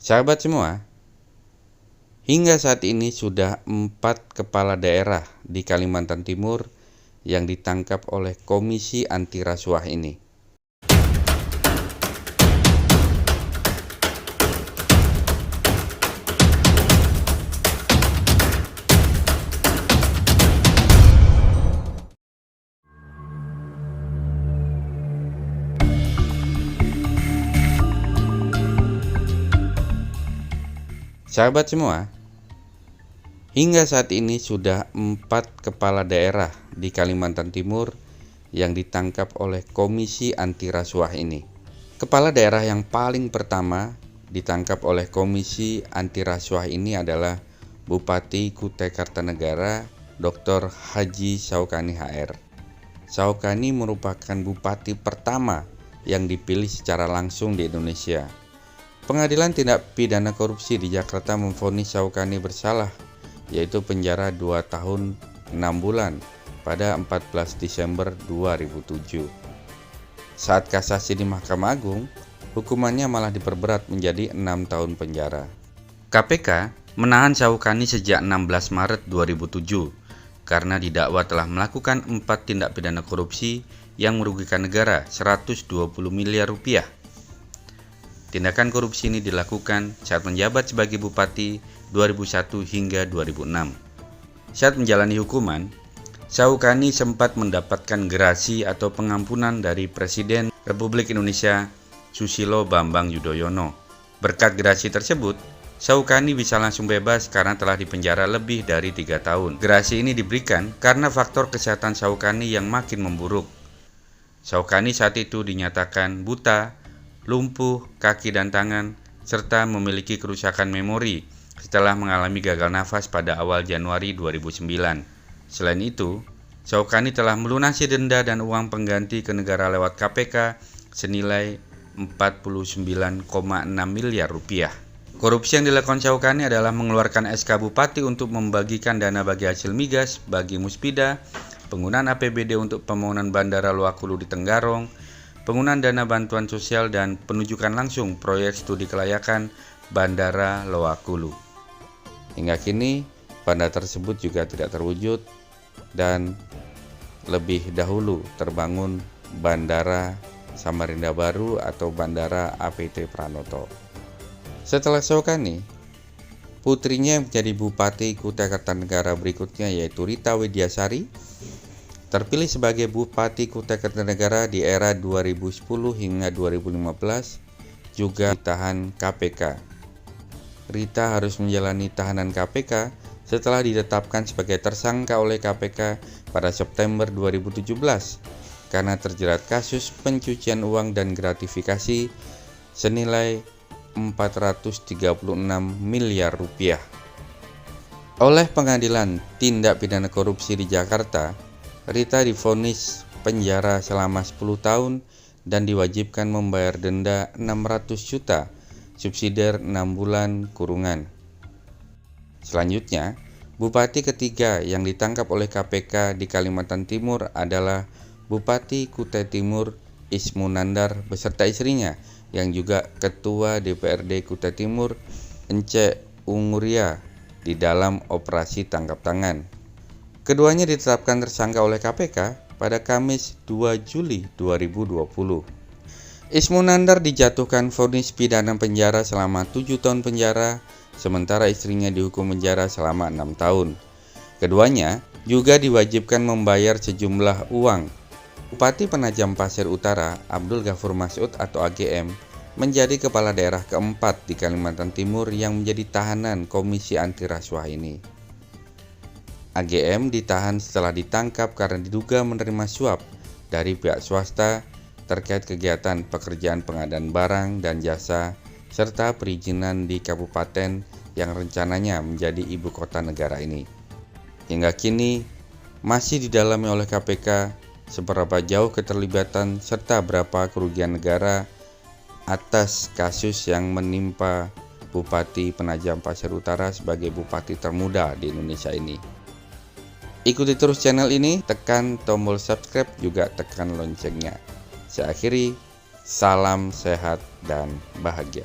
Sahabat semua, hingga saat ini sudah 4 kepala daerah di Kalimantan Timur yang ditangkap oleh Komisi Anti Rasuah ini. Sahabat semua, hingga saat ini sudah 4 kepala daerah di Kalimantan Timur yang ditangkap oleh Komisi Anti Rasuah ini. Kepala daerah yang paling pertama ditangkap oleh Komisi Anti Rasuah ini adalah Bupati Kutai Kartanegara, Dr. Haji Syaukani HR. Syaukani merupakan bupati pertama yang dipilih secara langsung di Indonesia. Pengadilan Tindak Pidana Korupsi di Jakarta memvonis Syaukani bersalah, yaitu penjara 2 tahun 6 bulan pada 14 Desember 2007. Saat kasasi di Mahkamah Agung, hukumannya malah diperberat menjadi 6 tahun penjara. KPK menahan Syaukani sejak 16 Maret 2007 karena didakwa telah melakukan 4 tindak pidana korupsi yang merugikan negara 120 miliar rupiah. Tindakan korupsi ini dilakukan saat menjabat sebagai bupati 2001 hingga 2006. Saat menjalani hukuman, Syaukani sempat mendapatkan gerasi atau pengampunan dari Presiden Republik Indonesia Susilo Bambang Yudhoyono. Berkat gerasi tersebut, Syaukani bisa langsung bebas karena telah dipenjara lebih dari 3 tahun. Gerasi ini diberikan karena faktor kesehatan Syaukani yang makin memburuk. Syaukani saat itu dinyatakan buta, lumpuh kaki dan tangan, serta memiliki kerusakan memori setelah mengalami gagal nafas pada awal Januari 2009. Selain itu, Syaukani telah melunasi denda dan uang pengganti ke negara lewat KPK senilai 49,6 miliar rupiah. Korupsi yang dilakukan Syaukani adalah mengeluarkan SK Bupati untuk membagikan dana bagi hasil migas bagi Muspida, penggunaan APBD untuk pembangunan Bandara Loakulu di Tenggarong, penggunaan dana bantuan sosial dan penunjukan langsung proyek studi kelayakan Bandara Loakulu. Hingga kini, bandara tersebut juga tidak terwujud dan lebih dahulu terbangun Bandara Samarinda Baru atau Bandara APT Pranoto. Setelah Syaukani, putrinya yang menjadi Bupati Kutai Kartanegara berikutnya yaitu Rita Widiasari terpilih sebagai Bupati Kutai Kartanegara di era 2010 hingga 2015, juga ditahan KPK. Rita harus menjalani tahanan KPK setelah ditetapkan sebagai tersangka oleh KPK pada September 2017 karena terjerat kasus pencucian uang dan gratifikasi senilai 436 miliar rupiah. Oleh Pengadilan Tindak Pidana Korupsi di Jakarta, Rita divonis penjara selama 10 tahun dan diwajibkan membayar denda 600 juta, subsidiar 6 bulan kurungan. Selanjutnya, Bupati ketiga yang ditangkap oleh KPK di Kalimantan Timur adalah Bupati Kutai Timur Ismunandar beserta istrinya yang juga Ketua DPRD Kutai Timur Ence Unguria di dalam operasi tangkap tangan. Keduanya ditetapkan tersangka oleh KPK pada Kamis 2 Juli 2020. Ismunandar dijatuhkan vonis pidana penjara selama 7 tahun penjara, sementara istrinya dihukum penjara selama 6 tahun. Keduanya juga diwajibkan membayar sejumlah uang. Bupati Penajam Pasir Utara Abdul Ghafur Masud atau AGM menjadi kepala daerah keempat di Kalimantan Timur yang menjadi tahanan Komisi Anti Rasuah ini. AGM ditahan setelah ditangkap karena diduga menerima suap dari pihak swasta terkait kegiatan pekerjaan pengadaan barang dan jasa serta perizinan di kabupaten yang rencananya menjadi ibu kota negara ini. Hingga kini masih didalami oleh KPK seberapa jauh keterlibatan serta berapa kerugian negara atas kasus yang menimpa Bupati Penajam Pasir Utara sebagai bupati termuda di Indonesia ini. Ikuti terus channel ini, tekan tombol subscribe, juga tekan loncengnya. Saya akhiri, salam sehat dan bahagia.